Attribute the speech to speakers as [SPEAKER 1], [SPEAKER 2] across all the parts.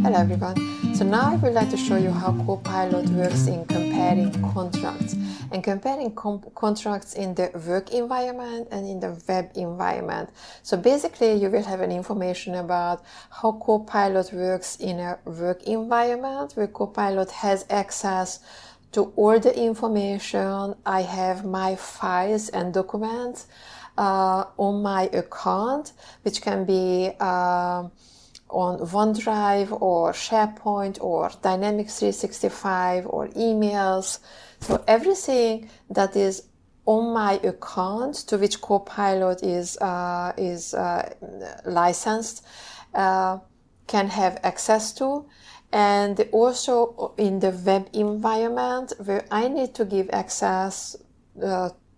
[SPEAKER 1] Hello everyone. So now I would like to show you how Copilot works in comparing contracts and comparing contracts in the work environment and in the web environment. So basically you will have an information about how Copilot works in a work environment where Copilot has access to all the information. I have my files and documents on my account, which can be on OneDrive or SharePoint or Dynamics 365 or emails. So everything that is on my account to which Copilot is licensed can have access to. And also in the web environment where I need to give access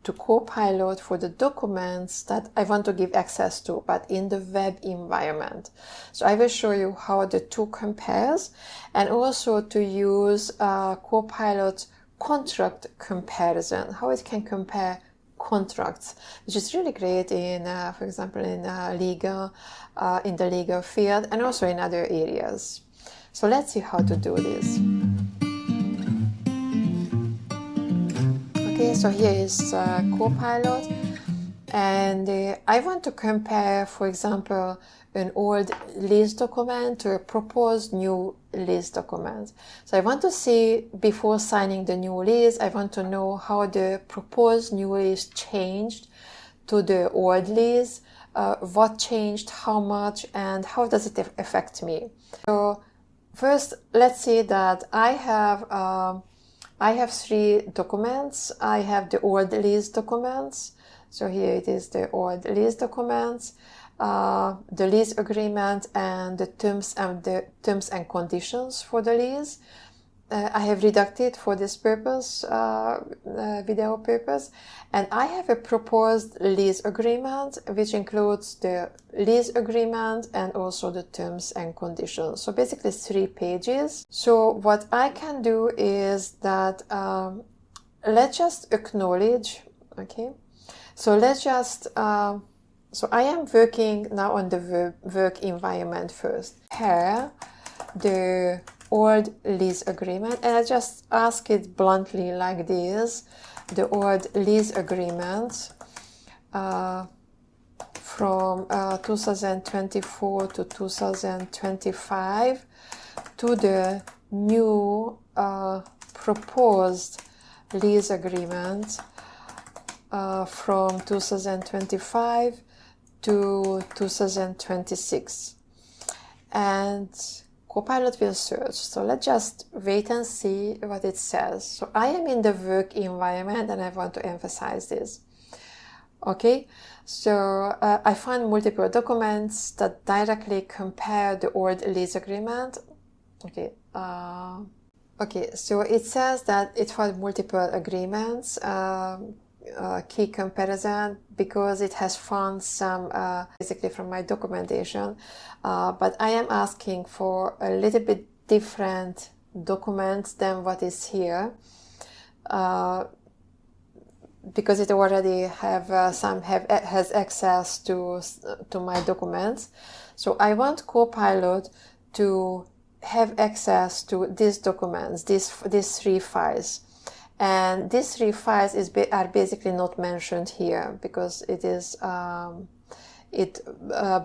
[SPEAKER 1] to Copilot for the documents that I want to give access to, but in the web environment. So I will show you how the two compares, and also to use Copilot contract comparison, how it can compare contracts, which is really great in, for example, in in the legal field, and also in other areas. So let's see how to do this. Okay, so here is Copilot, and I want to compare, for example, an old lease document to a proposed new lease document. So I want to see, before signing the new lease, I want to know how the proposed new lease changed to the old lease, what changed, how much, and how does it affect me. So first, let's see that I have three documents. I have the old lease documents. So here it is, the old lease documents, the lease agreement, and the terms and conditions for the lease. I have redacted for this purpose, video purpose, and I have a proposed lease agreement which includes the lease agreement and also the terms and conditions. So basically 3 pages. So what I can do is that let's just acknowledge, okay? So let's just, so I am working now on the work environment first. Here, the old lease agreement, and I just ask it bluntly like this: the old lease agreement from 2024 to 2025 to the new proposed lease agreement from 2025 to 2026. And Copilot will search. So let's just wait and see what it says. So I am in the work environment, and I want to emphasize this. Okay, so I find multiple documents that directly compare the old lease agreement. Okay, okay, so it says that it found multiple agreements, key comparison, because it has found some basically from my documentation, but I am asking for a little bit different documents than what is here, because it already has access to my documents. So I want Copilot to have access to these documents, these 3 files. And these 3 files are basically not mentioned here because it is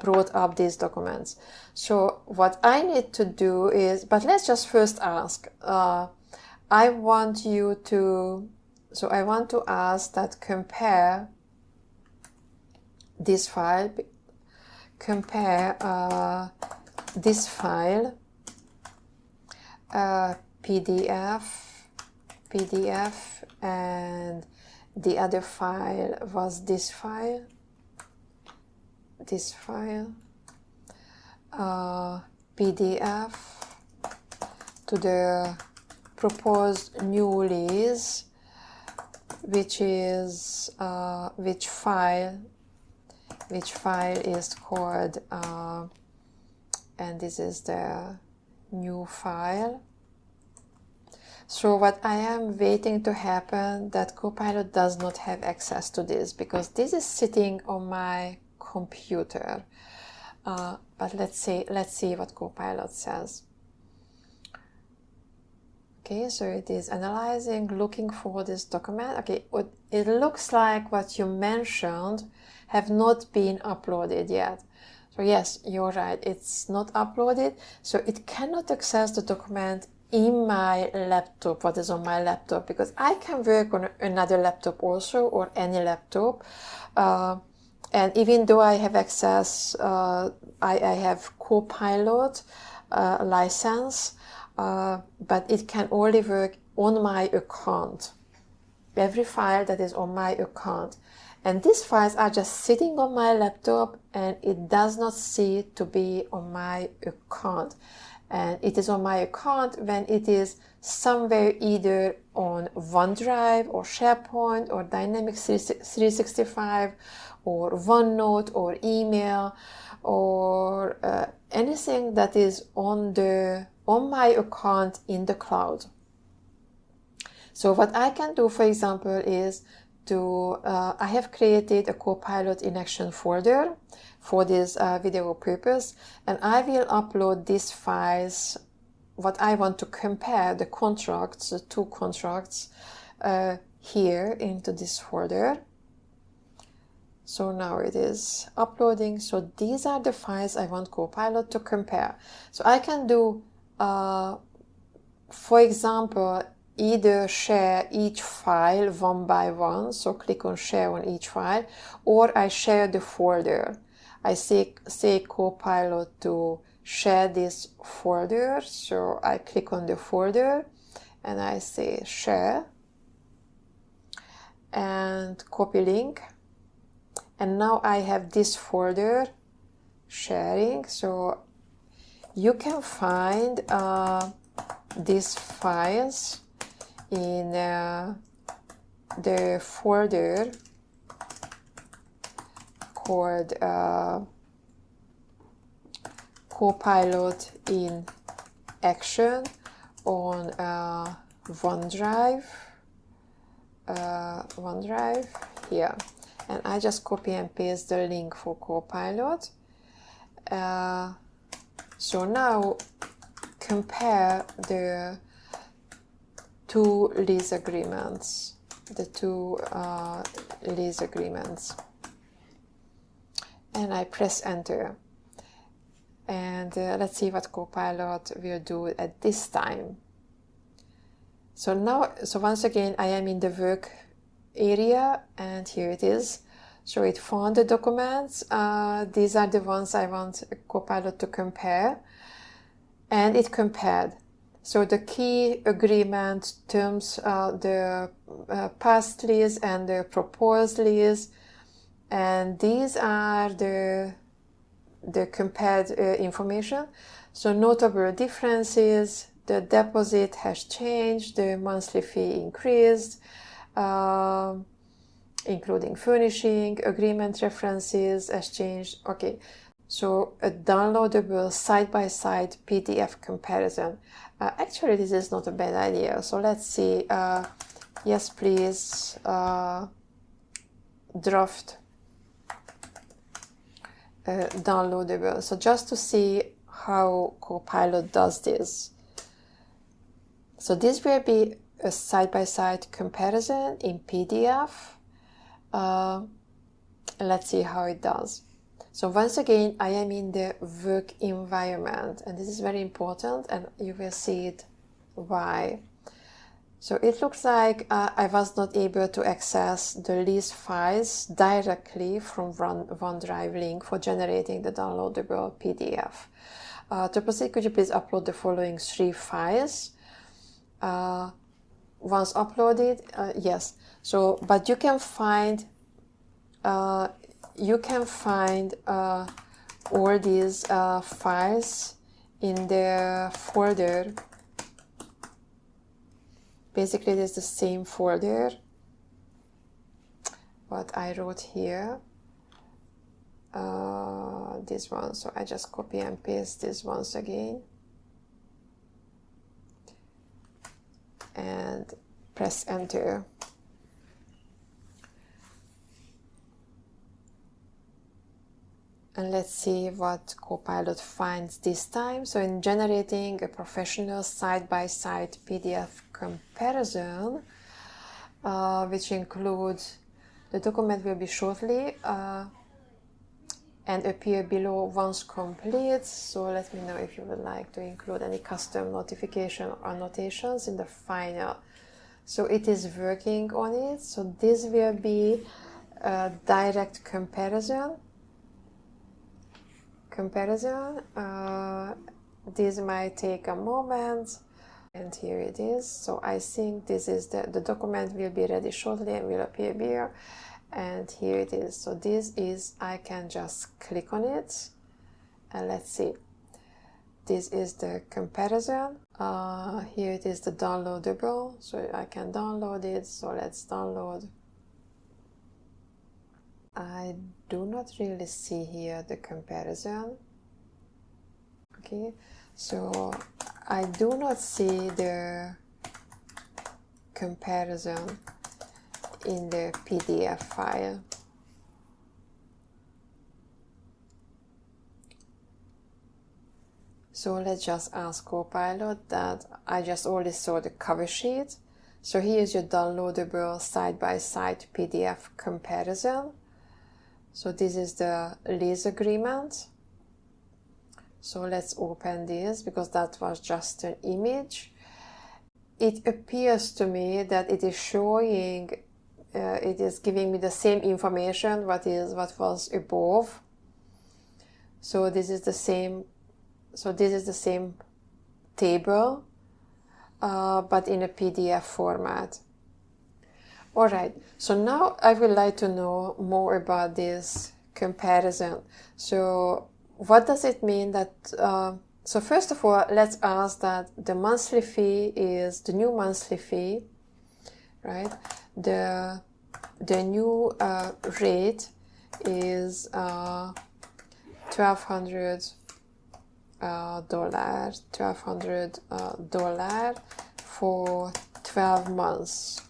[SPEAKER 1] brought up these documents. So what I need to do is, but let's just first ask. I want to ask that compare this file, this file, PDF, and the other file was this file, PDF, to the proposed new lease, which is which file is called, and this is the new file. So what I am waiting to happen, that Copilot does not have access to this, because this is sitting on my computer. But let's see what Copilot says. Okay, so it is analyzing, looking for this document. Okay, it looks like what you mentioned have not been uploaded yet. So yes, you're right, it's not uploaded, so it cannot access the document in my laptop, what is on my laptop, because I can work on another laptop also, or any laptop. And even though I have access, I have Copilot license, but it can only work on my account. Every file that is on my account. And these files are just sitting on my laptop, and it does not see to be on my account. And it is on my account when it is somewhere either on OneDrive or SharePoint or Dynamics 365 or OneNote or email or anything that is on my account in the cloud. So what I can do, for example, is I have created a Copilot in Action folder for this video purpose, and I will upload these files, what I want to compare, the contracts, the two contracts, here into this folder. So now it is uploading. So these are the files I want Copilot to compare. So I can do, for example, either share each file one by one, so click on share on each file, or I share the folder. I say Copilot to share this folder, so I click on the folder and I say share and copy link, and now I have this folder sharing. So you can find these files in the folder called Copilot in Action on OneDrive. OneDrive here, and I just copy and paste the link for Copilot. So now compare the two lease agreements, and I press enter, and let's see what Copilot will do at this time. So now, once again, I am in the work area, and here it is. So it found the documents. These are the ones I want Copilot to compare, and it compared. So the key agreement terms, the past lease and the proposed lease, and these are the compared information. So notable differences: the deposit has changed, the monthly fee increased, including furnishing, agreement references has changed. Okay, so a downloadable side-by-side PDF comparison. Actually, this is not a bad idea. So let's see. Yes, please. Draft downloadable. So just to see how Copilot does this. So this will be a side-by-side comparison in PDF. Let's see how it does. So once again, I am in the work environment, and this is very important, and you will see it why. So it looks like I was not able to access the lease files directly from OneDrive link for generating the downloadable PDF. To proceed, could you please upload the following 3 files? Once uploaded, yes. So, but you can find all these files in the folder. Basically, it is the same folder what I wrote here. This one, so I just copy and paste this once again and press enter. And let's see what Copilot finds this time. So in generating a professional side-by-side PDF comparison, which includes, the document will be shortly and appear below once complete. So let me know if you would like to include any custom notification or annotations in the final. So it is working on it. So this will be a direct comparison. This might take a moment, and here it is. So I think this is the document will be ready shortly and will appear here, and here it is. So this is, I can just click on it and let's see, this is the comparison. Here it is, the downloadable, so I can download it. So let's download. I do not really see here the comparison. Okay, so I do not see the comparison in the PDF file. So let's just ask Copilot that. I just only saw the cover sheet. So here is your downloadable side-by-side PDF comparison. So this is the lease agreement. So let's open this, because that was just an image. It appears to me that it is showing, it is giving me the same information what was above. So this is the same. So this is the same table, but in a PDF format. All right, so now I would like to know more about this comparison. So what does it mean that, so first of all, let's ask that the monthly fee is, the new monthly fee, right? The new rate is $1,200 for 12 months.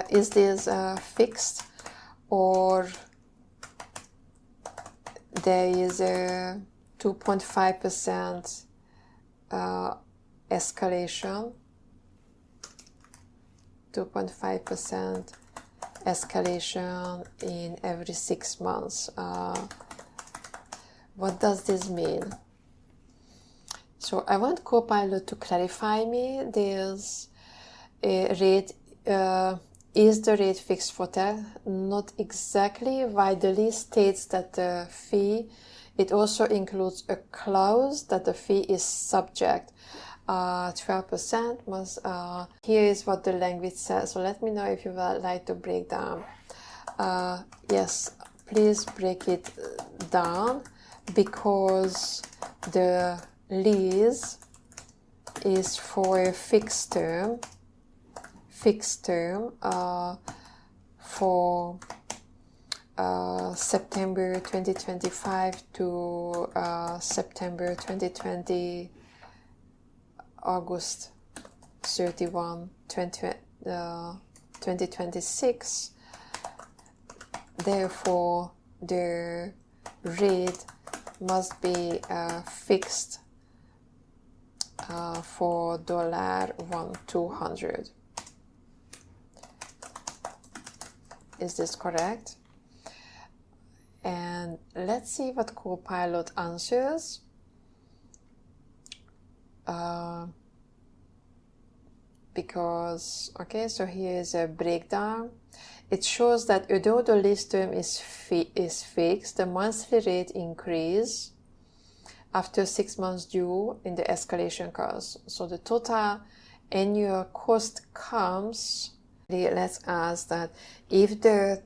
[SPEAKER 1] Is this fixed, or there is a 2.5% escalation? 2.5% escalation in every 6 months. What does this mean? So I want Copilot to clarify me this rate. Is the rate fixed for that? Not exactly. Why the lease states that the fee, it also includes a clause that the fee is subject. 12% must, here is what the language says. So let me know if you would like to break down. Yes, please break it down, because the lease is for a fixed term for September 2025 to September 2020, August 31, 2026. Therefore, the rate must be fixed for $1,200. Is this correct? And let's see what Copilot answers. Because, okay, so here is a breakdown. It shows that although the lease term is fixed, the monthly rate increase after 6 months due in the escalation cost. So the total annual cost comes. Let's ask that if the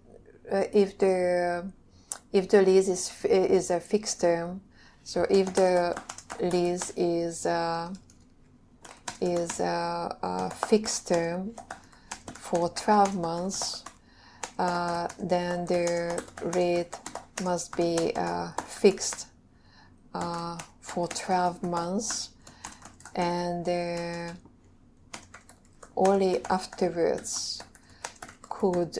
[SPEAKER 1] lease is a fixed term. So if the lease is a fixed term for 12 months, then the rate must be fixed for 12 months, and only afterwards could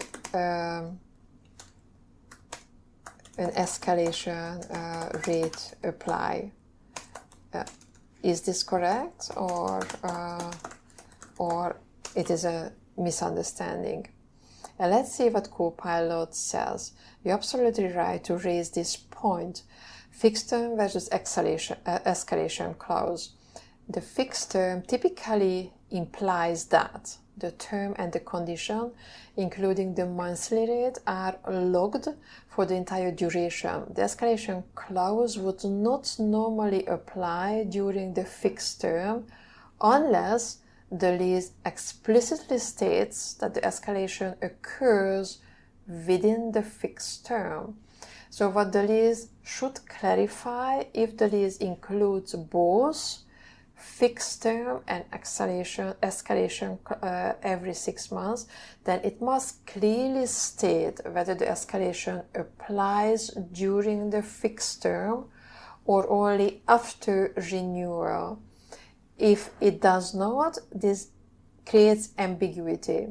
[SPEAKER 1] an escalation rate apply. Is this correct, or it is a misunderstanding? And let's see what Copilot says. You're absolutely right to raise this point. Fixed term versus escalation clause. The fixed term typically implies that the term and the condition, including the monthly rate, are logged for the entire duration. The escalation clause would not normally apply during the fixed term unless the lease explicitly states that the escalation occurs within the fixed term. So what the lease should clarify, if the lease includes both fixed term and escalation every 6 months, then it must clearly state whether the escalation applies during the fixed term or only after renewal. If it does not, this creates ambiguity.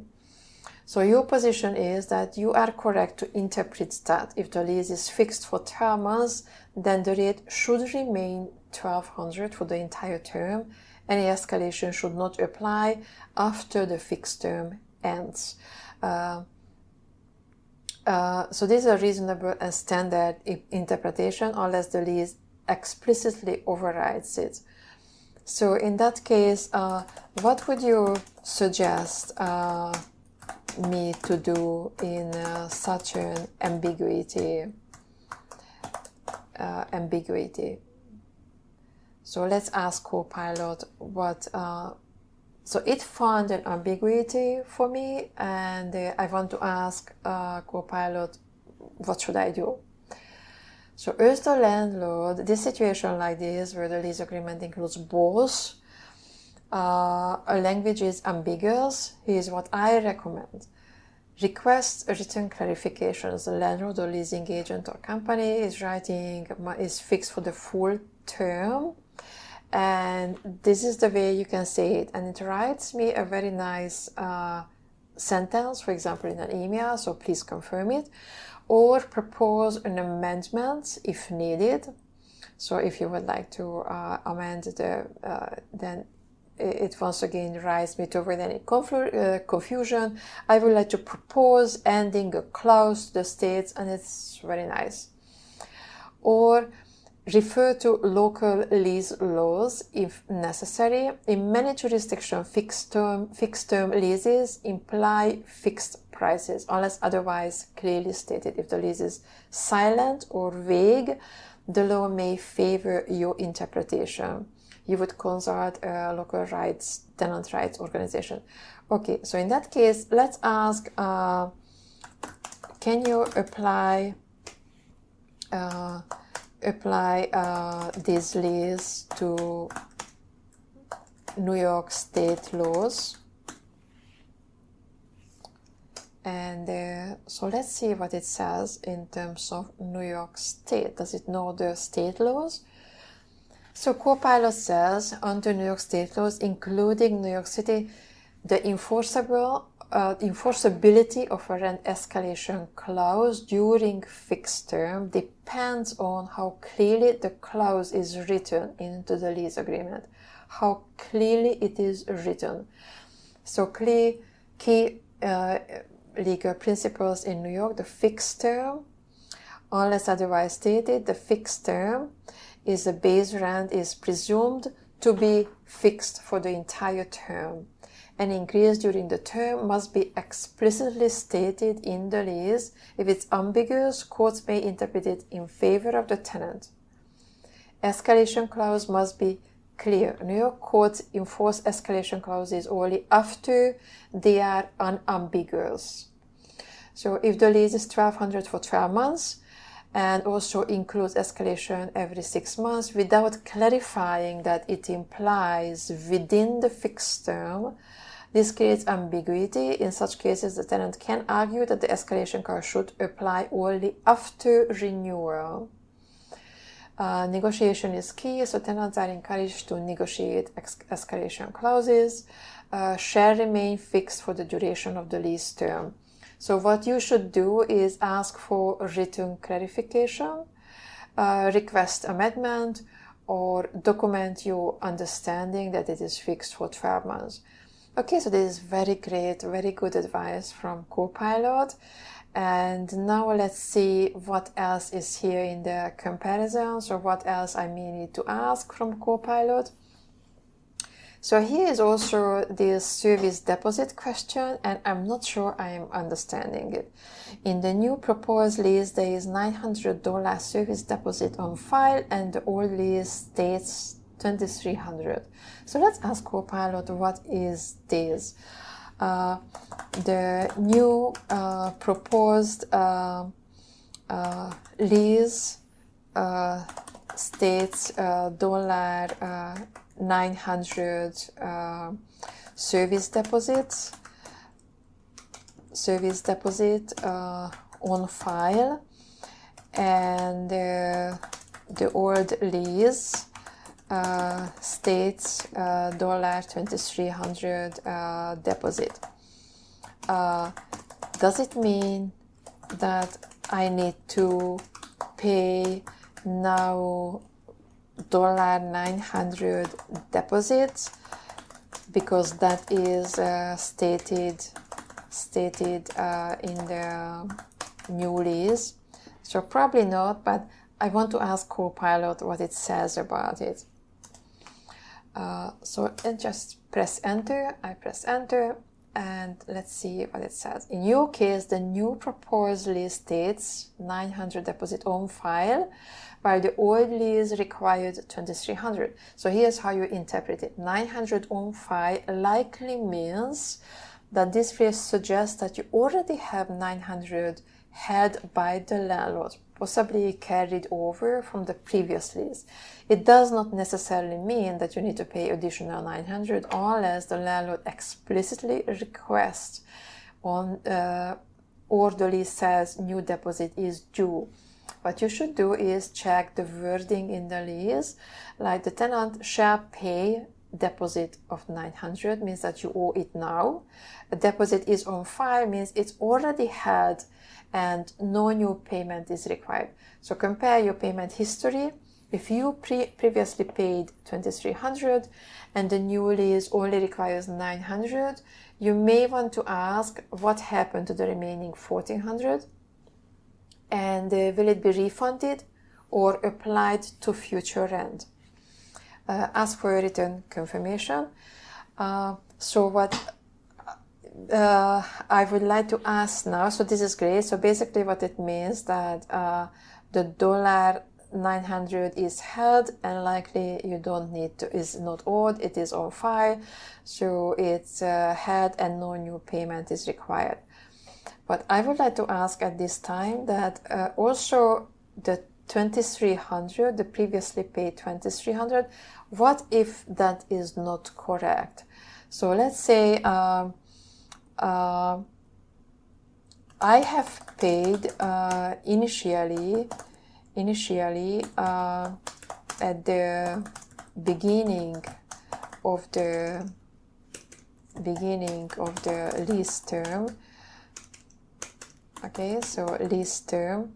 [SPEAKER 1] So your position is that you are correct to interpret that if the lease is fixed for 12 months, then the rate should remain $1,200 for the entire term. Any escalation should not apply after the fixed term ends. So this is a reasonable and standard interpretation unless the lease explicitly overrides it. So in that case, what would you suggest me to do in such an ambiguity? So let's ask Copilot what. So it found an ambiguity for me, and I want to ask Copilot, what should I do? So as the landlord, this situation like this, where the lease agreement includes both, a language is ambiguous, here's what I recommend. Request written clarifications. The landlord or leasing agent or company is fixed for the full term, and this is the way you can say it. And it writes me a very nice sentence, for example, in an email, so please confirm it. Or propose an amendment if needed. So if you would like to amend then it once again writes me to avoid any confusion. I would like to propose ending a clause to the states, and it's very nice. Or refer to local lease laws if necessary. In many jurisdictions, fixed term leases imply fixed prices unless otherwise clearly stated. If the lease is silent or vague, the law may favor your interpretation. You would consult a local tenant rights organization. Okay, so in that case, let's ask, can you apply this lease to New York state laws? And so let's see what it says in terms of New York state. Does it know the state laws? So Copilot says, under New York state laws, including New York City, the enforceability of a rent escalation clause during fixed term depends on how clearly the clause is written into the lease agreement. How clearly it is written. So key legal principles in New York: the fixed term, unless otherwise stated, the fixed term is the base rent is presumed to be fixed for the entire term. An increase during the term must be explicitly stated in the lease. If it's ambiguous, courts may interpret it in favor of the tenant. Escalation clause must be clear. New York courts enforce escalation clauses only after they are unambiguous. So if the lease is $1,200 for 12 months and also includes escalation every 6 months without clarifying that it implies within the fixed term, this creates ambiguity. In such cases, the tenant can argue that the escalation clause should apply only after renewal. Negotiation is key, so tenants are encouraged to negotiate escalation clauses. Shall remain fixed for the duration of the lease term. So what you should do is ask for written clarification, request amendment, or document your understanding that it is fixed for 12 months. Okay, so this is very great, very good advice from Copilot. And now let's see what else is here in the comparisons, or what else I may need to ask from Copilot. So here is also this service deposit question, and I'm not sure I am understanding it. In the new proposed lease, there is $900 service deposit on file, and the old lease states $2,300. So let's ask Copilot, what is this? The new proposed lease states $900 service deposit on file, and the old lease states $2,300 deposit. Does it mean that I need to pay now $900 deposit because that is stated in the new lease? So probably not, but I want to ask Copilot what it says about it. So and just press enter. I press enter, and let's see what it says. In your case, the new proposed lease states $900 deposit on file, while the old lease required $2,300. So here's how you interpret it. $900 on file likely means that this phrase suggests that you already have $900 held by the landlord, possibly carried over from the previous lease. It does not necessarily mean that you need to pay additional $900 unless the landlord explicitly requests or the lease says new deposit is due. What you should do is check the wording in the lease, like the tenant shall pay deposit of $900 means that you owe it now. A deposit is on file means it's already held and no new payment is required. So compare your payment history. If you previously paid $2,300 and the new lease only requires $900, you may want to ask what happened to the remaining $1,400, and will it be refunded or applied to future rent? Ask for a written confirmation. So what I would like to ask now, so this is great. So basically what it means that the $900 is held and likely you don't need to, is not owed, it is on file. So it's held and no new payment is required. But I would like to ask at this time that also the $2,300, the previously paid $2,300, what if that is not correct? So let's say I have paid initially at the beginning of the lease term. Okay, so lease term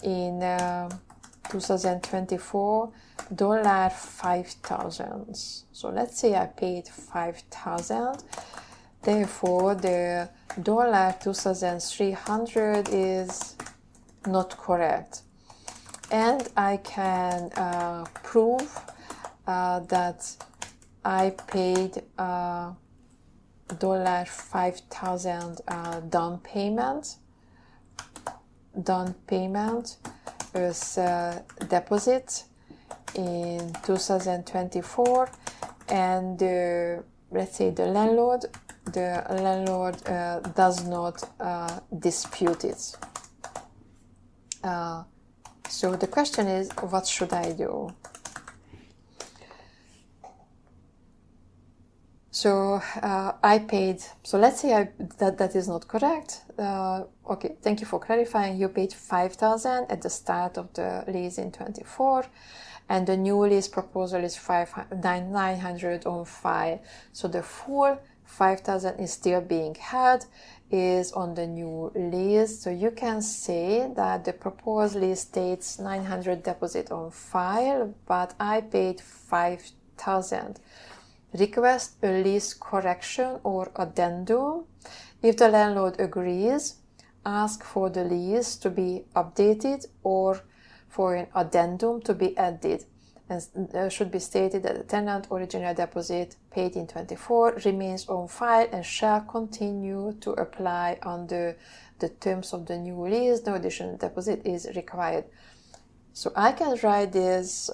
[SPEAKER 1] in 2024, $5,000. So let's say I paid $5,000. Therefore, the $2,300 is not correct, and I can prove that I paid $5,000 down payment as deposit in 2024, and let's say the landlord does not dispute it. So the question is, what should I do? So I paid, so let's say that is not correct. Okay, thank you for clarifying. You paid $5,000 at the start of the lease in 24, and the new lease proposal is $900 on file. So the full 5,000 is still being held is on the new lease. So you can say that the proposed lease states 900 deposit on file, but I paid 5,000. Request a lease correction or addendum. If the landlord agrees, ask for the lease to be updated or for an addendum to be added, and should be stated that the tenant original deposit paid in 24 remains on file and shall continue to apply under the terms of the new lease. No additional deposit is required. So I can write this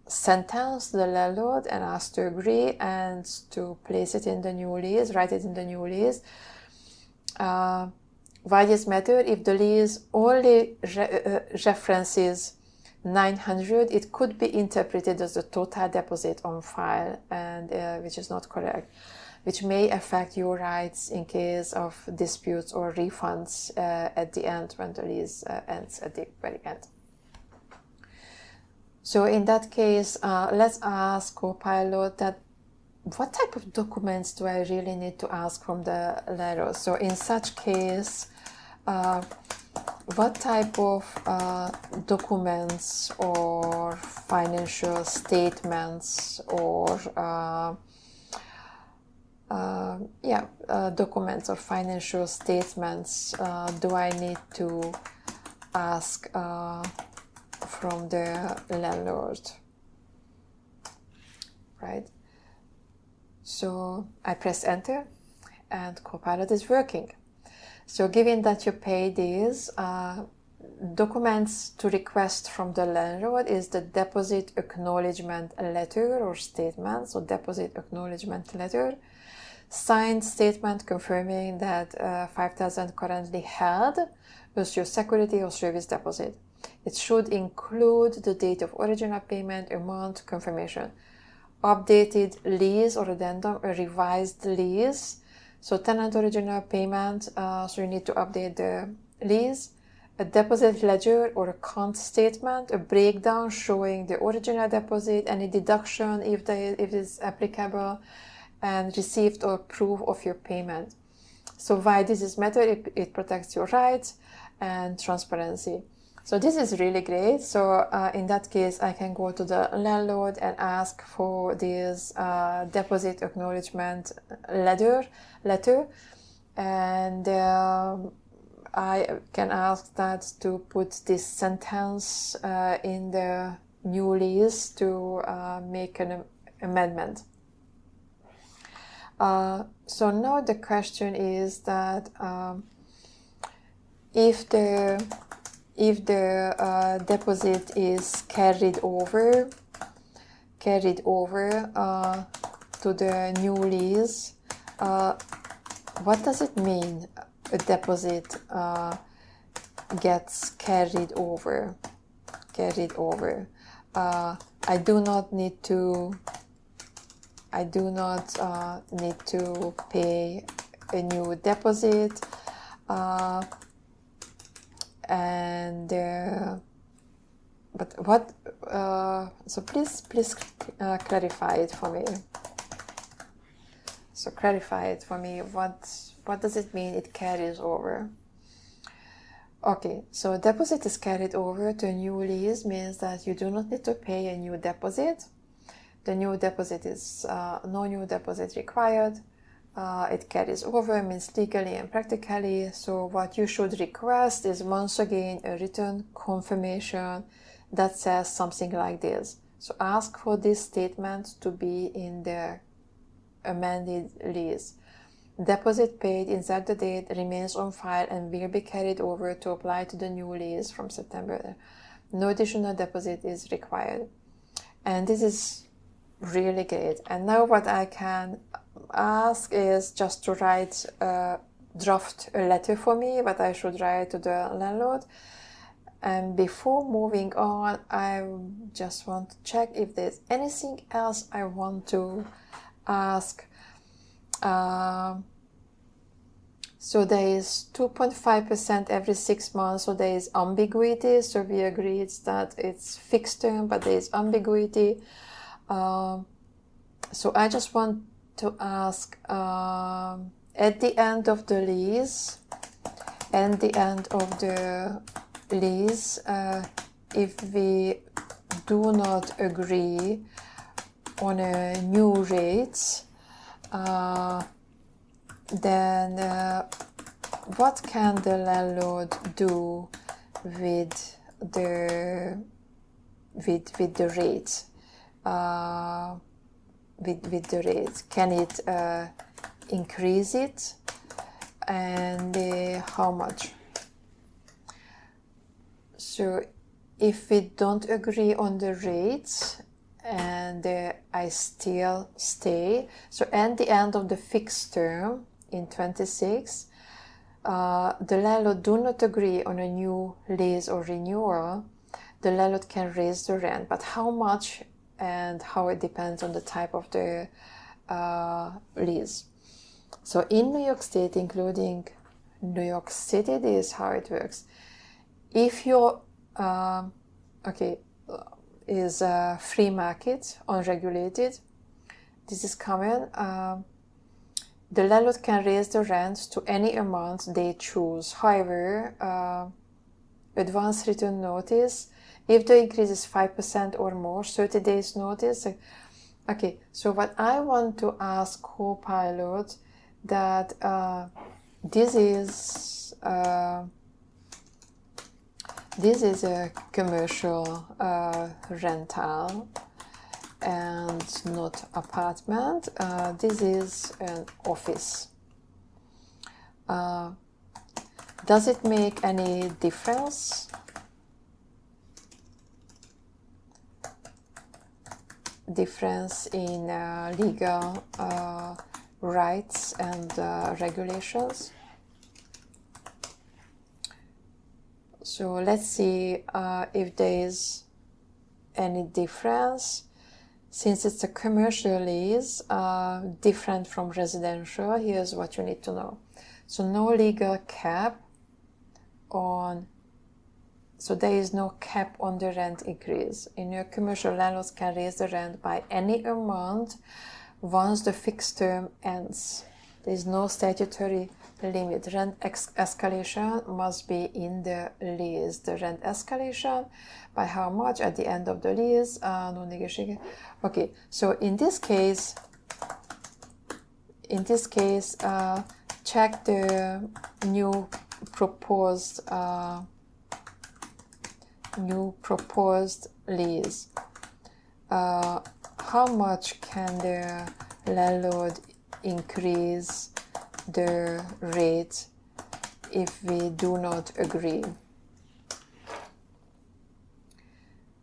[SPEAKER 1] sentence to the landlord and ask to agree and to place it in the new lease, write it in the new lease. Why this matter? If the lease only references 900, it could be interpreted as the total deposit on file, and which is not correct, which may affect your rights in case of disputes or refunds at the end when the lease ends at the very end. So in that case, let's ask Copilot that what type of documents do I really need to ask from the landlord? So in such case, what type of documents or financial statements or documents or financial statements do I need to ask from the landlord, right? So I press enter and Copilot is working. So given that you pay these documents to request from the landlord is the deposit acknowledgement letter or statement. So deposit acknowledgement letter, signed statement confirming that 5,000 currently held as your security or service deposit. It should include the date of original payment, amount, confirmation, updated lease or addendum, a revised lease. So tenant original payment, so you need to update the lease, a deposit ledger or account statement, a breakdown showing the original deposit, any deduction if it is applicable, and receipt or proof of your payment. So why this is matter? It protects your rights and transparency. So this is really great. So in that case, I can go to the landlord and ask for this deposit acknowledgement letter, and I can ask that to put this sentence in the new lease to make an amendment. So now the question is that if the deposit is carried over to the new lease, what does it mean? A deposit gets carried over. I do not need to pay a new deposit. But what? So please clarify it for me. So clarify it for me. What does it mean? It carries over. Okay, so deposit is carried over to a new lease means that you do not need to pay a new deposit. The new deposit is no new deposit required. It carries over, means legally and practically. So what you should request is once again a written confirmation that says something like this. So ask for this statement to be in the amended lease. Deposit paid, insert the date, remains on file and will be carried over to apply to the new lease from September. No additional deposit is required. And this is really great. And now what I can ask is just to write draft a letter for me, what I should write to the landlord. And before moving on, I just want to check if there's anything else I want to ask. So there is 2.5% every 6 months, so there is ambiguity. So we agreed that it's fixed term, but there is ambiguity. So I just want to ask at the end of the lease, if we do not agree on a new rate, then what can the landlord do with the rate? With the rate, can it increase it, and how much? So if we don't agree on the rates and I still stay, so at the end of the fixed term in 26, the landlord do not agree on a new lease or renewal, the landlord can raise the rent, but how much and how it depends on the type of the lease. So in New York State, including New York City, this is how it works. If your is a free market, unregulated, this is common. The landlord can raise the rent to any amount they choose. However, advance written notice, if the increase is 5% or more, 30 days notice. Okay, so what I want to ask Copilot, that this is a commercial rental and not apartment. This is an office. Does it make any difference? Difference in legal rights and regulations? So let's see if there is any difference. Since it's a commercial lease, different from residential, here's what you need to know. So no legal cap on, so there is no cap on the rent increase. In your commercial, landlords can raise the rent by any amount once the fixed term ends. There is no statutory limit. Rent escalation must be in the lease. The rent escalation by how much at the end of the lease, no negotiation. Okay, so in this case, check the new proposed lease. How much can the landlord increase the rate if we do not agree?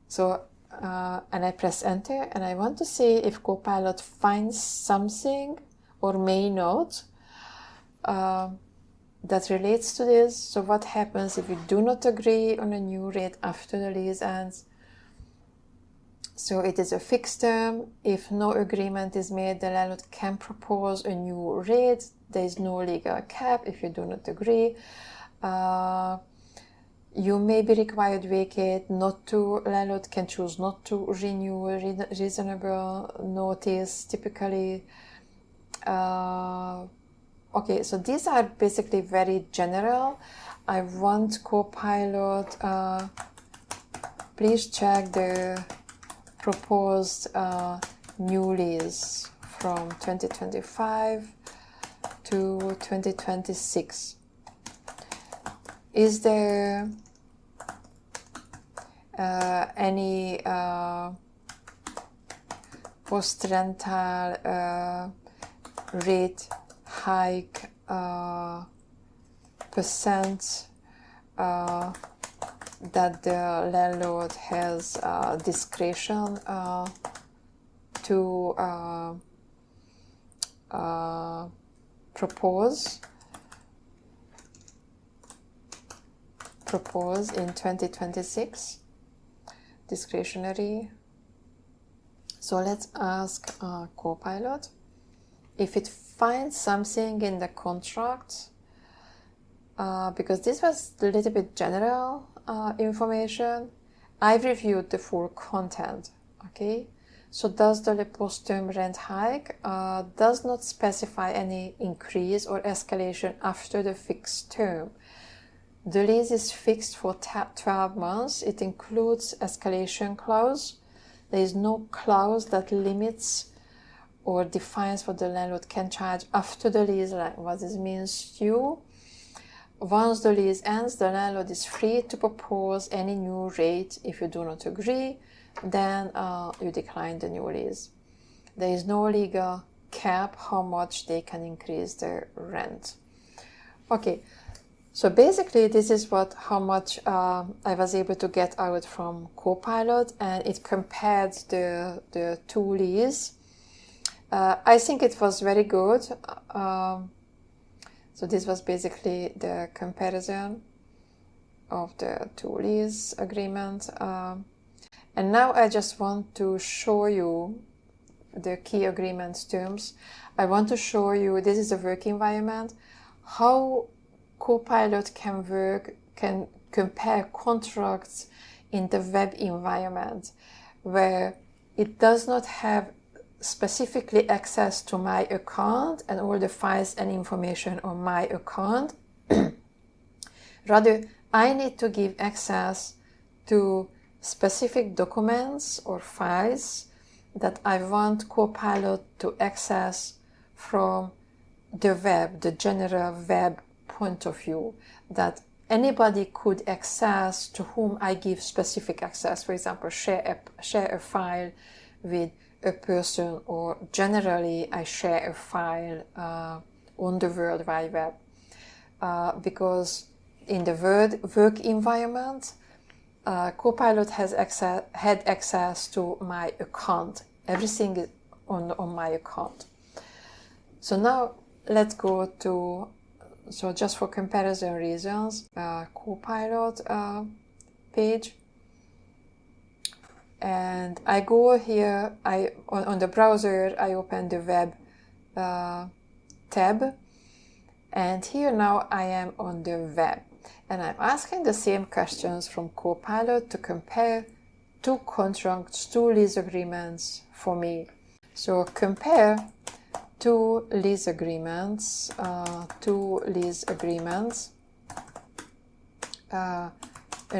[SPEAKER 1] So and I press enter, and I want to see if Copilot finds something or may not that relates to this. So what happens if we do not agree on a new rate after the lease ends? So it is a fixed term. If no agreement is made, the landlord can propose a new rate. There is no legal cap if you do not agree. You may be required to vacate, landlord can choose not to renew, reasonable notice, typically. Okay, so these are basically very general. I want Copilot, please check the proposed new lease from 2025 to 2026. Is there any post-rental rate hike percent that the landlord has discretion to propose in 2026, discretionary. So let's ask Copilot if it finds something in the contract, because this was a little bit general information. I've reviewed the full content, okay? So does the post-term rent hike does not specify any increase or escalation after the fixed term. The lease is fixed for 12 months. It includes escalation clause. There is no clause that limits or defines what the landlord can charge after the lease length. What this means once the lease ends, the landlord is free to propose any new rate. If you do not agree, then you decline the new lease. There is no legal cap how much they can increase their rent. Okay, so basically this is how much I was able to get out from Copilot, and it compared the two leases. I think it was very good. So this was basically the comparison of the two lease agreements. And now I just want to show you the key agreements terms. I want to show you, this is a work environment, how Copilot can compare contracts in the web environment, where it does not have specifically access to my account and all the files and information on my account. Rather, I need to give access to specific documents or files that I want Copilot to access from the web, the general web point of view, that anybody could access, to whom I give specific access. For example, share a file with a person, or generally I share a file on the World Wide Web, because in the work environment, Copilot had access to my account. Everything is on my account. So now let's go to, so just for comparison reasons, Copilot page. And I go here, on the browser, I open the web tab, and here now I am on the web, and I'm asking the same questions from Copilot to compare two contracts, two lease agreements for me. So compare two lease agreements, an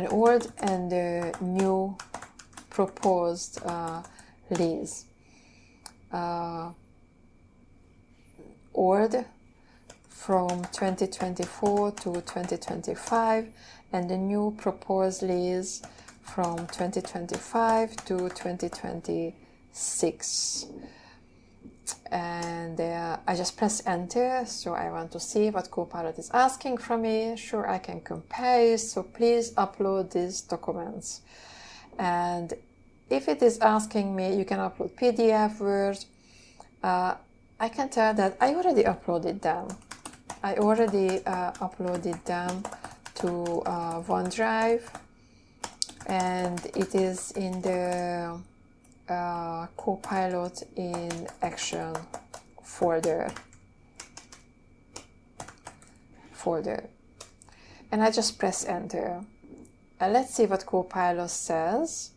[SPEAKER 1] old and a new proposed lease. Old from 2024 to 2025, and the new proposed lease from 2025 to 2026. And I just press enter, so I want to see what Copilot is asking from me. Sure, I can compare, so please upload these documents. And if it is asking me, you can upload PDF, Word, I can tell that I already uploaded them. I already uploaded them to OneDrive, and it is in the Copilot in Action folder. And I just press enter. And let's see what Copilot says.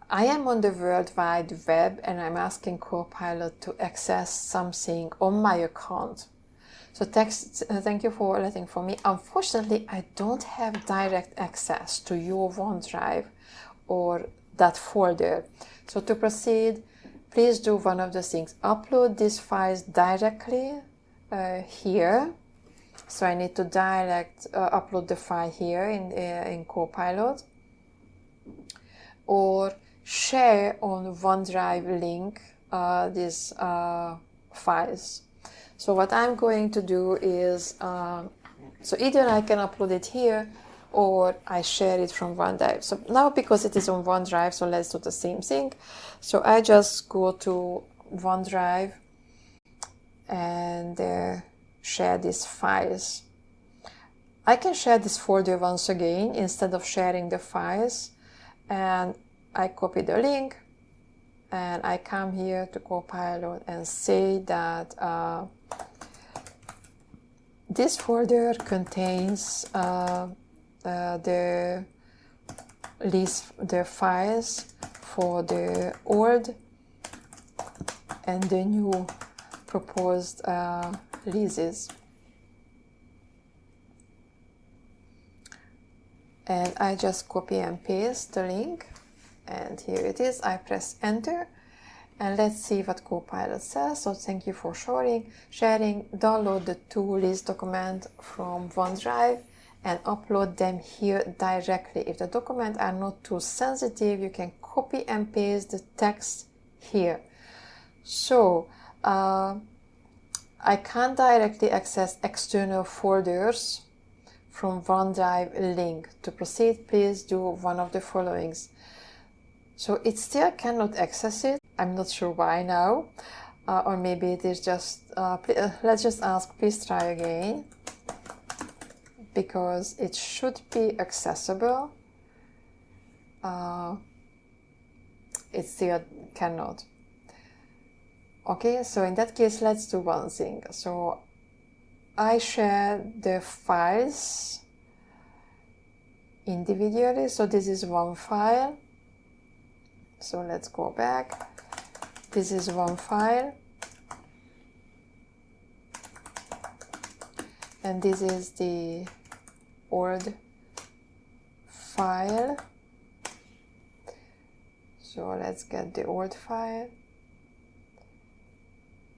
[SPEAKER 1] I am on the World Wide Web, and I'm asking Copilot to access something on my account. So thank you for letting for me. Unfortunately, I don't have direct access to your OneDrive or that folder. So to proceed, please do one of the things. Upload these files directly here. So I need to upload the file here in Copilot, or share on OneDrive link these files. So what I'm going to do is, so either I can upload it here or I share it from OneDrive. So now because it is on OneDrive, so let's do the same thing. So I just go to OneDrive and share these files. I can share this folder once again instead of sharing the files, and I copy the link and I come here to Copilot and say that this folder contains the files for the old and the new proposed leases. And I just copy and paste the link, and here it is. I press enter, and let's see what Copilot says. So thank you for sharing. Download the two lease documents from OneDrive and upload them here directly. If the documents are not too sensitive, you can copy and paste the text here. So I can't directly access external folders from OneDrive link. To proceed, please do one of the followings. So it still cannot access it. I'm not sure why now, or maybe it is just, let's just ask, please try again, because it should be accessible. It still cannot. Okay, so in that case, let's do one thing. So I share the files individually. So this is one file. So let's go back. This is one file. And this is the old file. So let's get the old file.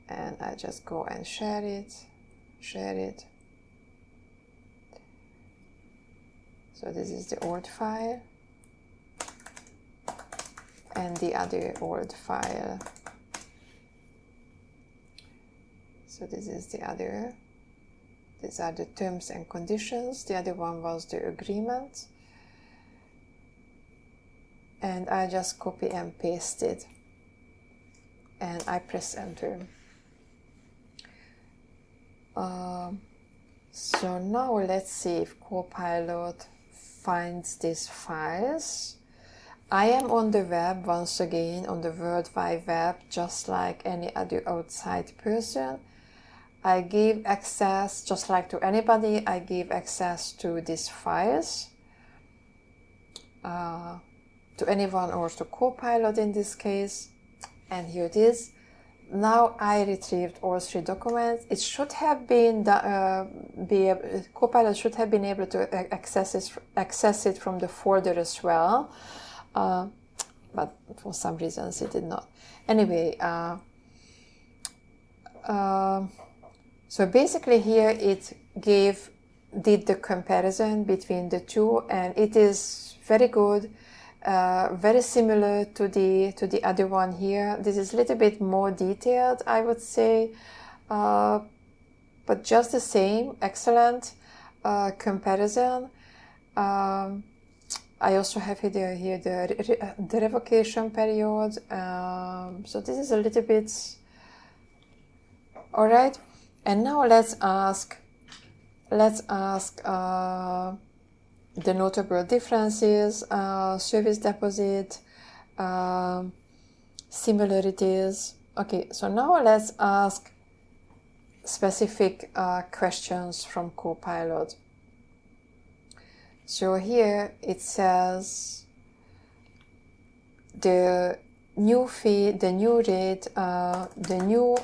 [SPEAKER 1] And I just go and share it. So this is the old file and the other old file. So this is the other. These are the terms and conditions. The other one was the agreement. And I just copy and paste it. And I press enter. So now let's see if Copilot finds these files. I am on the web once again, on the World Wide Web, just like any other outside person. I give access, just like to anybody, I give access to these files, to anyone or to Copilot in this case. And here it is. Now I retrieved all three documents. It should have been, Copilot should have been able to access it from the folder as well, but for some reasons it did not. Anyway, so basically here it did the comparison between the two, and it is very good. Very similar to the other one here. This is a little bit more detailed, I would say, but just the same, excellent comparison. I also have here the revocation period. So this is a little bit all right. And now let's ask the notable differences, service deposit, similarities. Okay, so now let's ask specific questions from Copilot. So here it says the new fee, the new rate, the new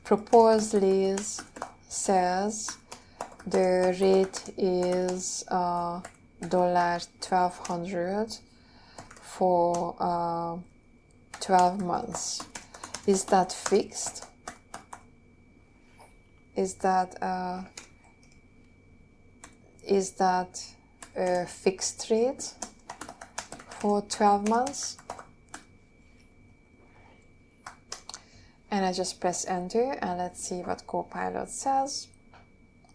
[SPEAKER 1] proposed lease says the rate is $1,200 for 12 months. Is that fixed? Is that a fixed rate for 12 months? And I just press enter, and let's see what Copilot says.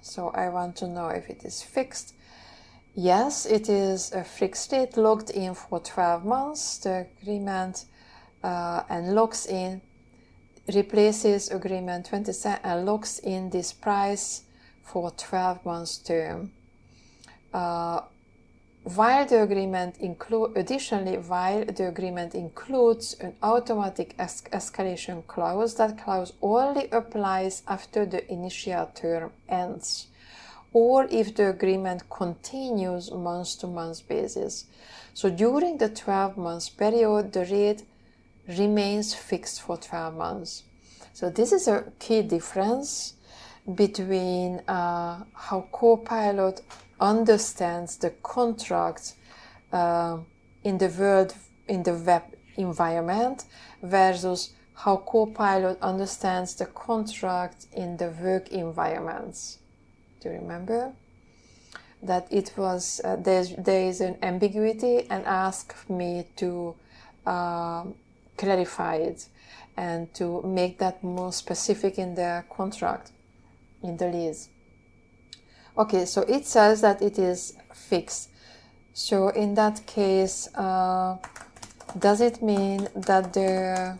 [SPEAKER 1] So I want to know if it is fixed. Yes, it is a fixed rate locked in for 12 months. The agreement and locks in, replaces agreement 27 and locks in this price for 12 months term. While the agreement includes an automatic escalation clause, that clause only applies after the initial term ends, or if the agreement continues month-to-month basis. So during the 12 months period, the rate remains fixed for 12 months. So this is a key difference between how Copilot understands the contract in the web environment versus how Copilot understands the contract in the work environments. Do you remember? That it was, there is an ambiguity, and asked me to clarify it and to make that more specific in the contract, in the lease. Okay, so it says that it is fixed. So in that case, does it mean that the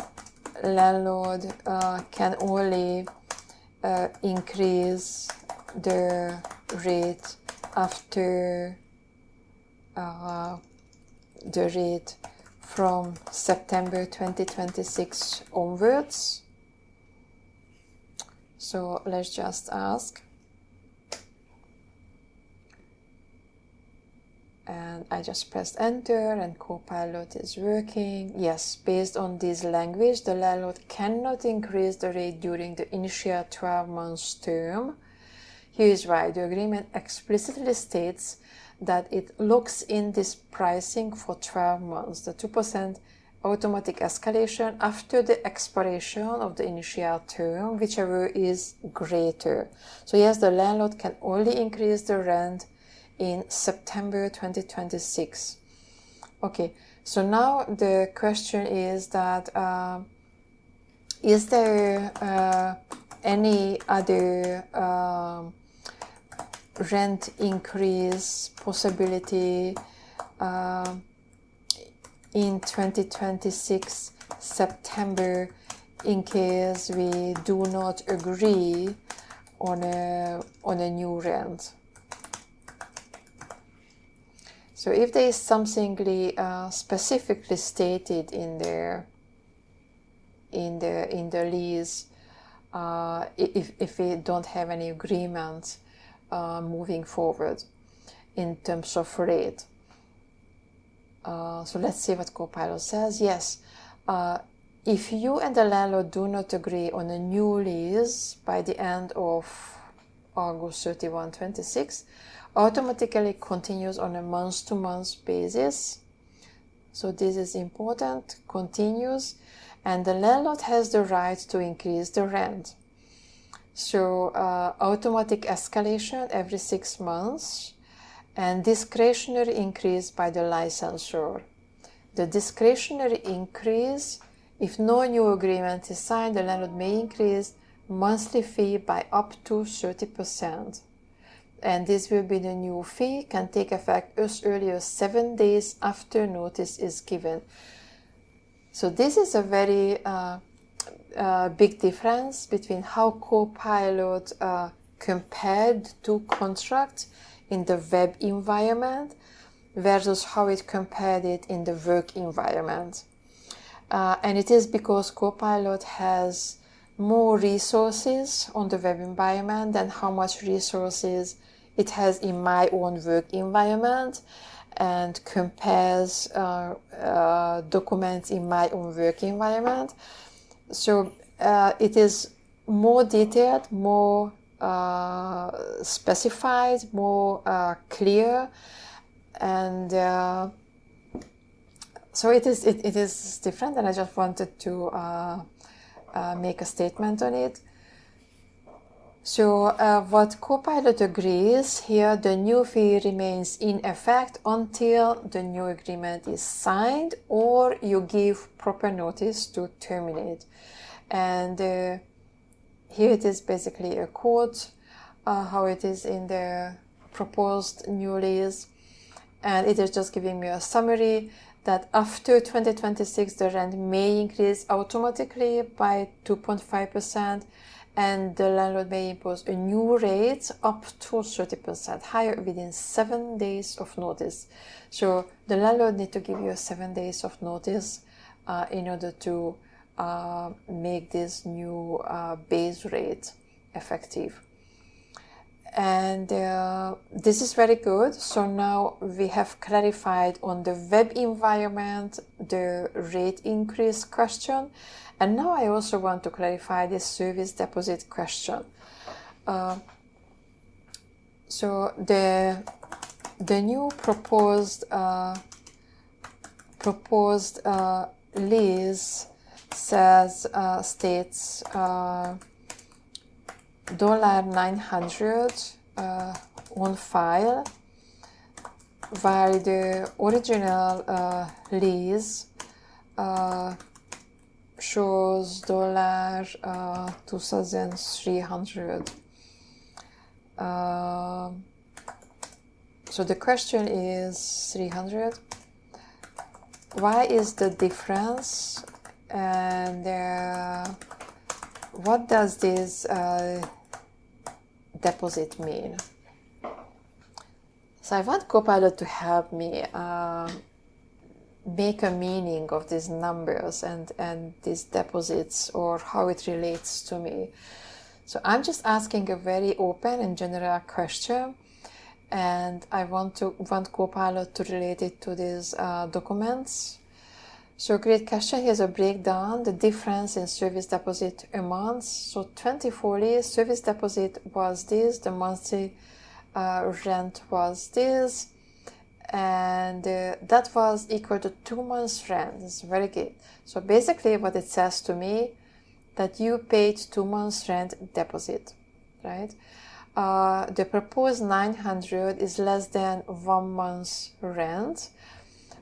[SPEAKER 1] landlord can only increase the rate after the rate from September 2026 onwards? So let's just ask. And I just pressed enter and Copilot is working. Yes, based on this language, the landlord cannot increase the rate during the initial 12 months term. He is right. The agreement explicitly states that it locks in this pricing for 12 months, the 2% automatic escalation after the expiration of the initial term, whichever is greater. So yes, the landlord can only increase the rent in September 2026. Okay, so now the question is that is there any other rent increase possibility in 2026 September in case we do not agree on a new rent? So if there is something specifically stated in the lease, if we don't have any agreement moving forward in terms of rate. So let's see what Copilot says. Yes, if you and the landlord do not agree on a new lease by the end of August 31, 26, automatically continues on a month-to-month basis. So this is important, continues, and the landlord has the right to increase the rent. So automatic escalation every 6 months and discretionary increase by the licensor. The discretionary increase, if no new agreement is signed, the landlord may increase monthly fee by up to 30%. And this will be the new fee, can take effect as early as 7 days after notice is given. So this is a very big difference between how Copilot compared two contracts in the web environment versus how it compared it in the work environment. And it is because Copilot has more resources on the web environment than how much resources it has in my own work environment, and compares documents in my own work environment. So it is more detailed, more specified, more clear, and so it is different, and I just wanted to make a statement on it. So what Copilot agrees here, the new fee remains in effect until the new agreement is signed or you give proper notice to terminate. And here it is basically a quote, how it is in the proposed new lease. And it is just giving me a summary that after 2026, the rent may increase automatically by 2.5%. And the landlord may impose a new rate up to 30% higher within 7 days of notice. So the landlord needs to give you 7 days of notice in order to make this new base rate effective. And this is very good. So now we have clarified on the web environment the rate increase question. And now I also want to clarify this service deposit question. So the new proposed lease states $900 on file, while the original lease shows $2,300. So the question is 300. Why is the difference, and what does this deposit mean? So I want Copilot to help me make a meaning of these numbers and these deposits, or how it relates to me. So I'm just asking a very open and general question, and I want Copilot to relate it to these documents. So great question. Here's a breakdown, the difference in service deposit amounts. So 24 lease, service deposit was this, the monthly rent was this, and that was equal to 2 months rent. It's very good. So basically what it says to me, that you paid 2 months rent deposit, right? The proposed 900 is less than 1 month's rent.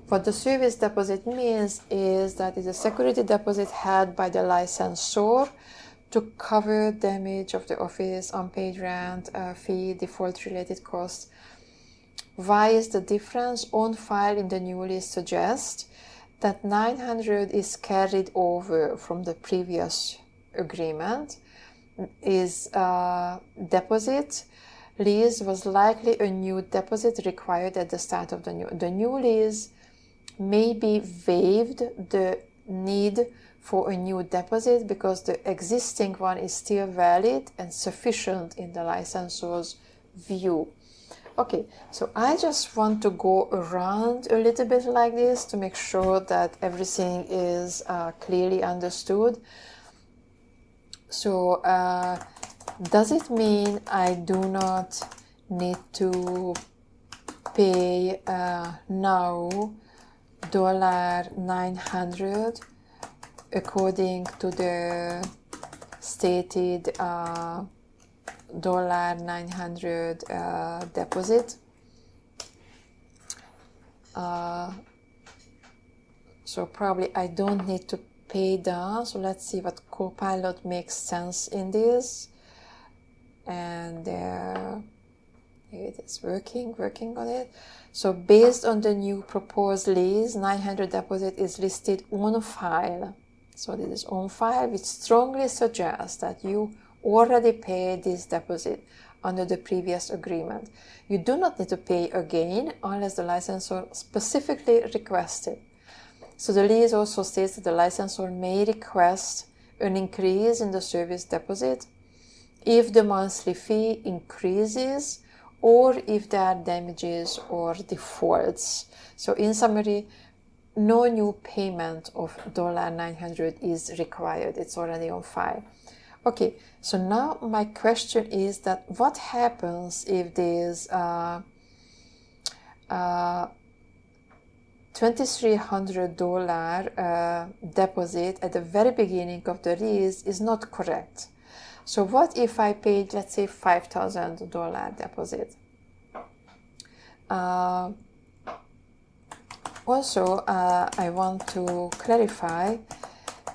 [SPEAKER 1] What the service deposit means is that it's a security deposit held by the licensor to cover damage of the office, unpaid rent, fee, default related costs. Why is the difference? On file in the new lease suggests that 900 is carried over from the previous agreement, is deposit. Lease was likely a new deposit required at the start of the new lease. Maybe waived the need for a new deposit because the existing one is still valid and sufficient in the licensor's view. Okay, so I just want to go around a little bit like this to make sure that everything is clearly understood. So does it mean I do not need to pay now $900 according to the stated $900 deposit? So probably I don't need to pay down. So let's see what Copilot makes sense in this. And it is working on it. So based on the new proposed lease, 900 deposit is listed on file. So this is on file, which strongly suggests that you already paid this deposit under the previous agreement. You do not need to pay again unless the licensor specifically requested. So the lease also states that the licensor may request an increase in the service deposit if the monthly fee increases or if there are damages or defaults. So in summary, no new payment of $900 is required. It's already on file. Okay, so now my question is that what happens if this $2,300 deposit at the very beginning of the lease is not correct? So what if I paid, let's say, $5,000 deposit? Also, I want to clarify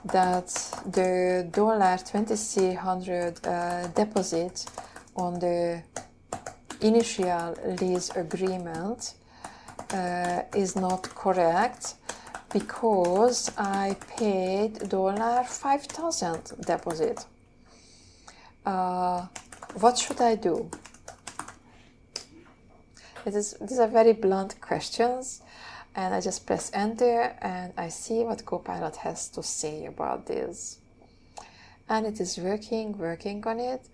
[SPEAKER 1] that the $2,300 deposit on the initial lease agreement is not correct because I paid $5,000 deposit. What should I do? These are very blunt questions, and I just press enter and I see what Copilot has to say about this. And it is working on it.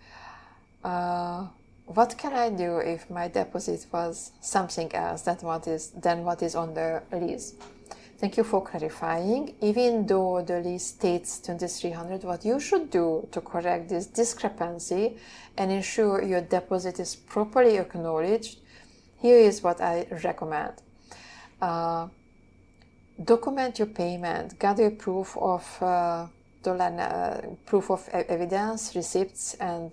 [SPEAKER 1] what can I do if my deposit was something else than what is on the lease? Thank you for clarifying. Even though the lease states 2300, what you should do to correct this discrepancy and ensure your deposit is properly acknowledged, here is what I recommend. Document your payment, gather proof of evidence, receipts, and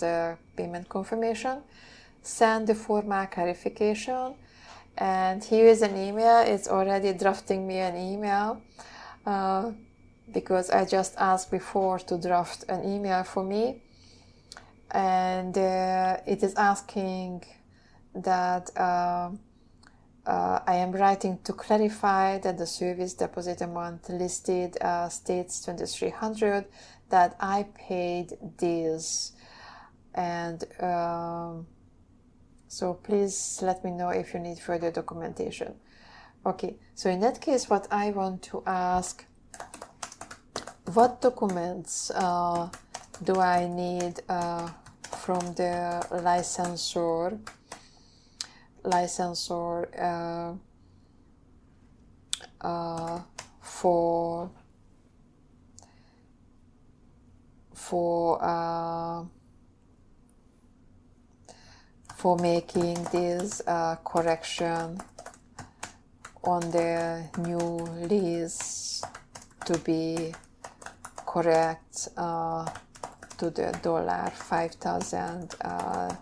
[SPEAKER 1] payment confirmation. Send the formal clarification. And here is an email. It's already drafting me an email because I just asked before to draft an email for me. And it is asking that I am writing to clarify that the service deposit amount listed states 2300, that I paid this. And so please let me know if you need further documentation. Okay, so in that case, what I want to ask, what documents do I need from the licensor for making this correction on the new lease to be correct to the $5,000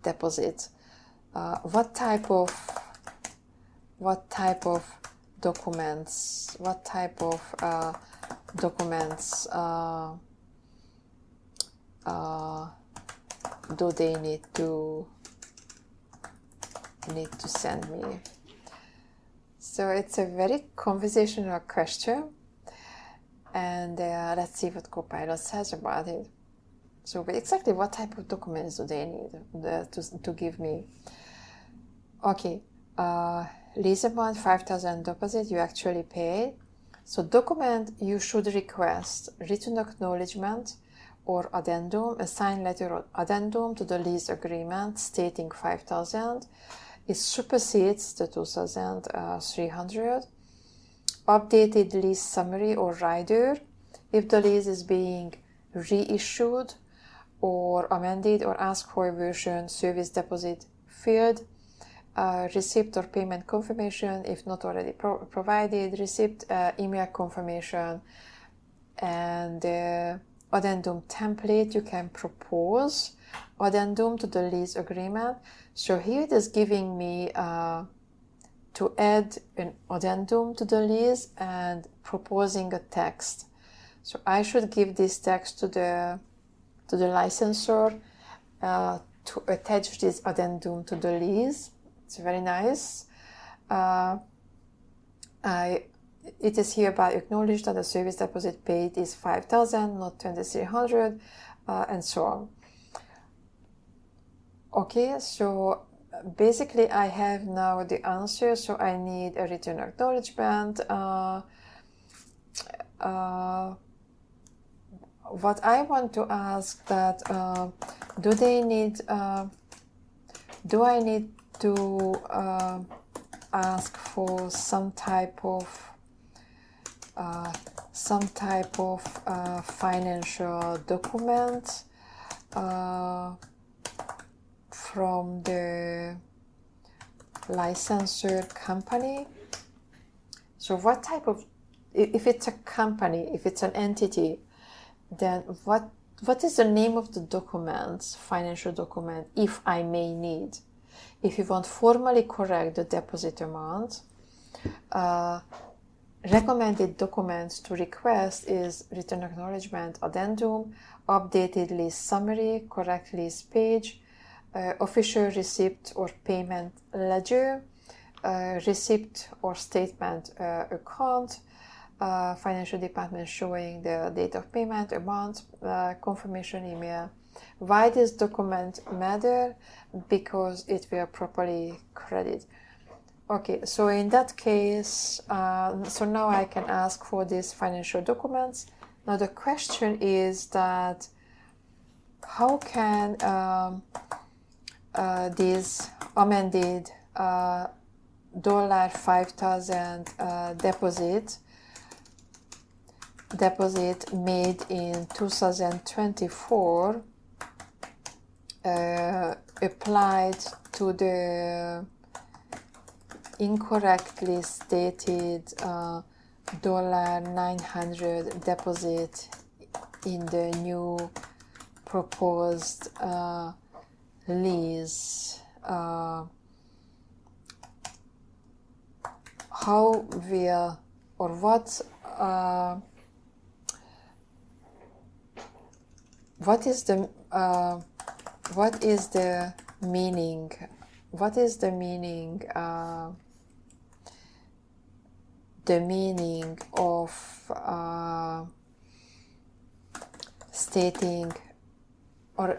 [SPEAKER 1] deposit. What type of documents? Do they need to send me? So it's a very conversational question, and let's see what Copilot says about it. So exactly what type of documents do they need to give me? Okay, lease amount $5,000 deposit you actually paid. So document you should request written acknowledgement or addendum, a signed letter or addendum to the lease agreement stating $5,000. It supersedes the $2,300. Updated lease summary or rider if the lease is being reissued or amended, or ask for a version service deposit field. Receipt or payment confirmation if not already provided, receipt, email confirmation, and addendum template you can propose, addendum to the lease agreement. So here it is giving me to add an addendum to the lease and proposing a text. So I should give this text to the licensor to attach this addendum to the lease. It's very nice. It is hereby acknowledged that the service deposit paid is $5,000, not $2,300, and so on. Okay, so basically I have now the answer. So I need a written acknowledgement. What I want to ask that do I need to ask for some type of financial document from the licensor company? So what type of, if it's a company, if it's an entity, then what is the name of the document, financial document, if I may need? If you want formally correct the deposit amount, recommended documents to request is written acknowledgement, addendum, updated lease summary, correct lease page, official receipt or payment ledger, receipt or statement account, financial department showing the date of payment, amount, confirmation email. Why this document matter? Because it will properly credit. Okay, so in that case, so now I can ask for these financial documents. Now the question is that how can this amended $5,000 deposit made in 2024 applied to the incorrectly stated $900 deposit in the new proposed lease. How will, or what is the meaning? What is the meaning? The meaning of stating or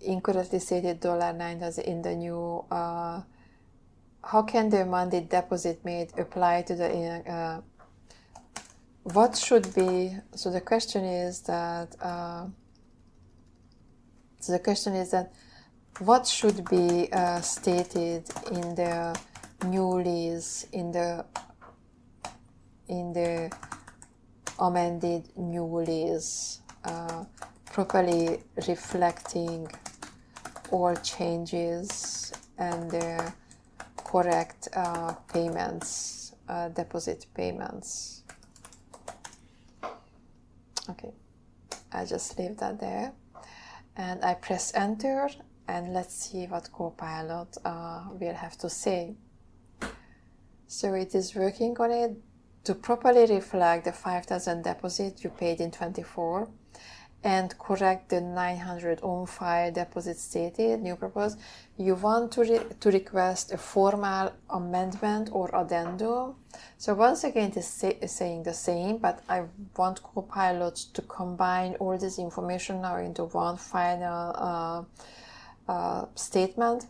[SPEAKER 1] incorrectly stated $9 in the new. How can the amended deposit made apply to the? What should be? So the question is that. What should be stated in the new lease, in the amended new lease, properly reflecting all changes and the correct payments, deposit payments. Okay, I just leave that there. And I press enter, and let's see what Copilot will have to say. So it is working on it to properly reflect the 5,000 deposit you paid in 24 and correct the 900 on file deposit stated, new proposed. You want to request a formal amendment or addendum. So once again, it is saying the same, but I want Copilot to combine all this information now into one final statement.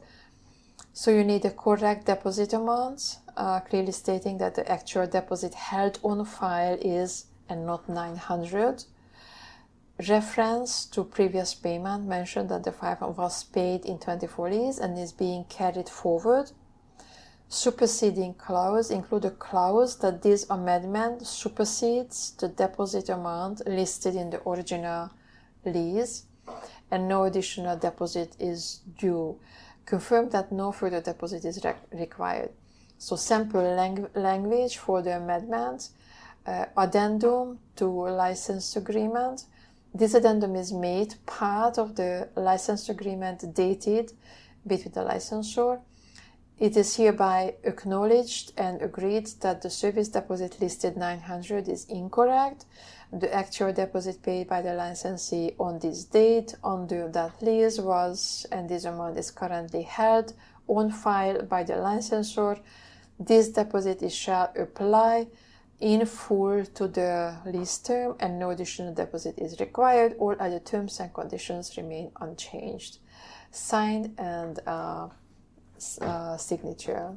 [SPEAKER 1] So you need a correct deposit amount, clearly stating that the actual deposit held on file is and not 900. Reference to previous payment mentioned that the 5 was paid in 24 lease and is being carried forward. Superseding clause include a clause that this amendment supersedes the deposit amount listed in the original lease and no additional deposit is due. Confirm that no further deposit is required. So sample language for the amendment, addendum to license agreement. This addendum is made part of the license agreement dated between the licensor. It is hereby acknowledged and agreed that the service deposit listed 900 is incorrect. The actual deposit paid by the licensee on this date under that lease was, and this amount is currently held on file by the licensor. This deposit shall apply in full to the lease term and no additional deposit is required. All other terms and conditions remain unchanged. Signed and signature.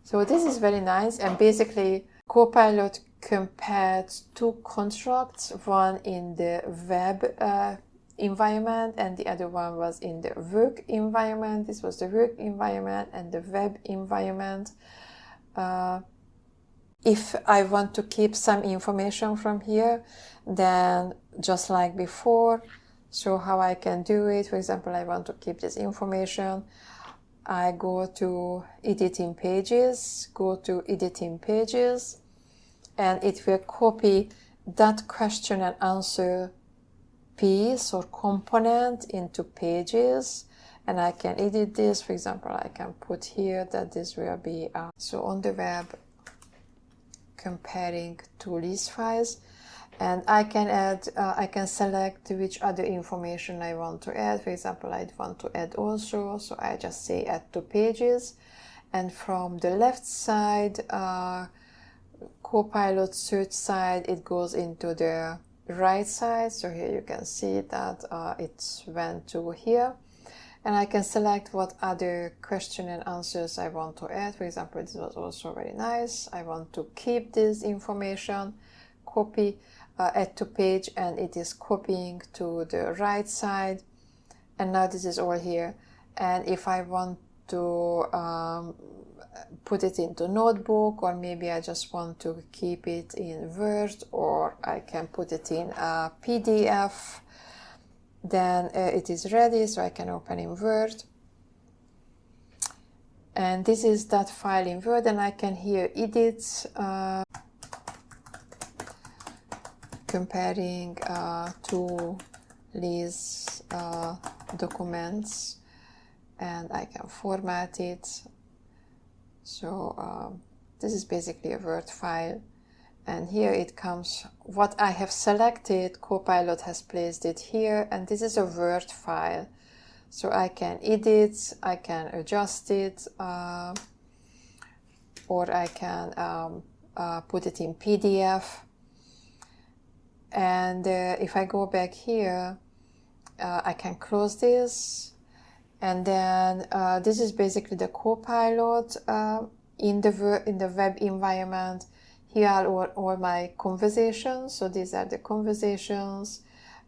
[SPEAKER 1] So this is very nice, and basically Copilot compared two contracts, one in the web environment and the other one was in the work environment. This was the work environment and the web environment. If I want to keep some information from here, then just like before, so how I can do it. For example, I want to keep this information. I go to editing pages, and it will copy that question and answer piece or component into pages, and I can edit this. For example, I can put here that this will be so on the web comparing two lease files, and I can add, I can select which other information I want to add. For example, I want to add also, so I just say add to pages, and from the left side, Copilot search side, it goes into the right side. So here you can see that it went to here, and I can select what other question and answers I want to add. For example, this was also very nice. I want to keep this information. copy, add to page, and it is copying to the right side. And now this is all here. And if I want to put it into notebook, or maybe I just want to keep it in Word, or I can put it in a PDF, then it is ready, so I can open in Word. And this is that file in Word, and I can here edit, comparing two lease documents, and I can format it. So this is basically a Word file, and here it comes what I have selected. Copilot has placed it here, and this is a Word file. So I can edit, I can adjust it, or I can put it in PDF. And if I go back here, I can close this. And then this is basically the Copilot in the web environment. Here are all my conversations. So these are the conversations.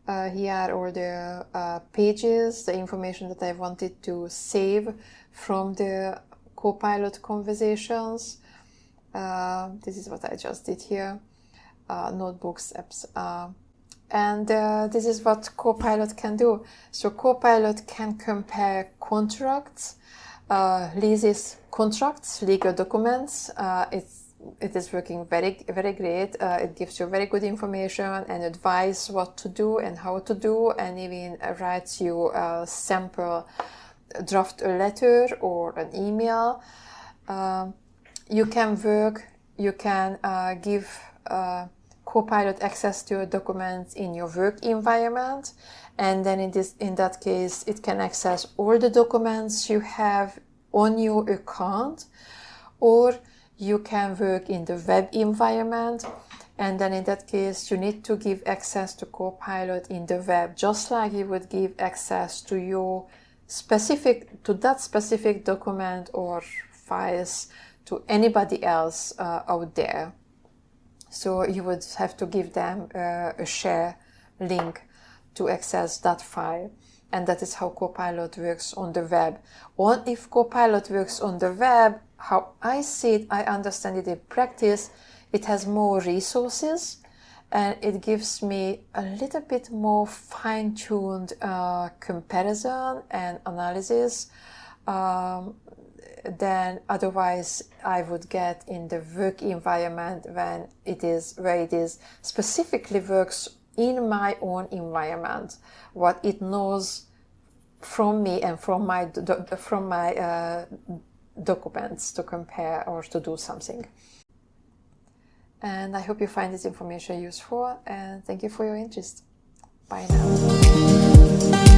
[SPEAKER 1] Here are all the pages, the information that I wanted to save from the Copilot conversations. This is what I just did here. Notebooks, apps. And this is what Copilot can do. So Copilot can compare contracts, leases, contracts, legal documents. It is working very, very great. It gives you very good information and advice what to do and how to do, and even writes you a sample, draft a letter or an email. You can give Copilot access to your documents in your work environment, and then in that case it can access all the documents you have on your account, or you can work in the web environment, and then in that case you need to give access to Copilot in the web, just like you would give access to that specific document or files to anybody else out there. So you would have to give them a share link to access that file. And that is how Copilot works on the web. Or if Copilot works on the web, how I see it, I understand it in practice, it has more resources, and it gives me a little bit more fine-tuned comparison and analysis than otherwise I would get in the work environment, where it is specifically works in my own environment, what it knows from me and from my documents to compare or to do something. And I hope you find this information useful, and thank you for your interest. Bye now.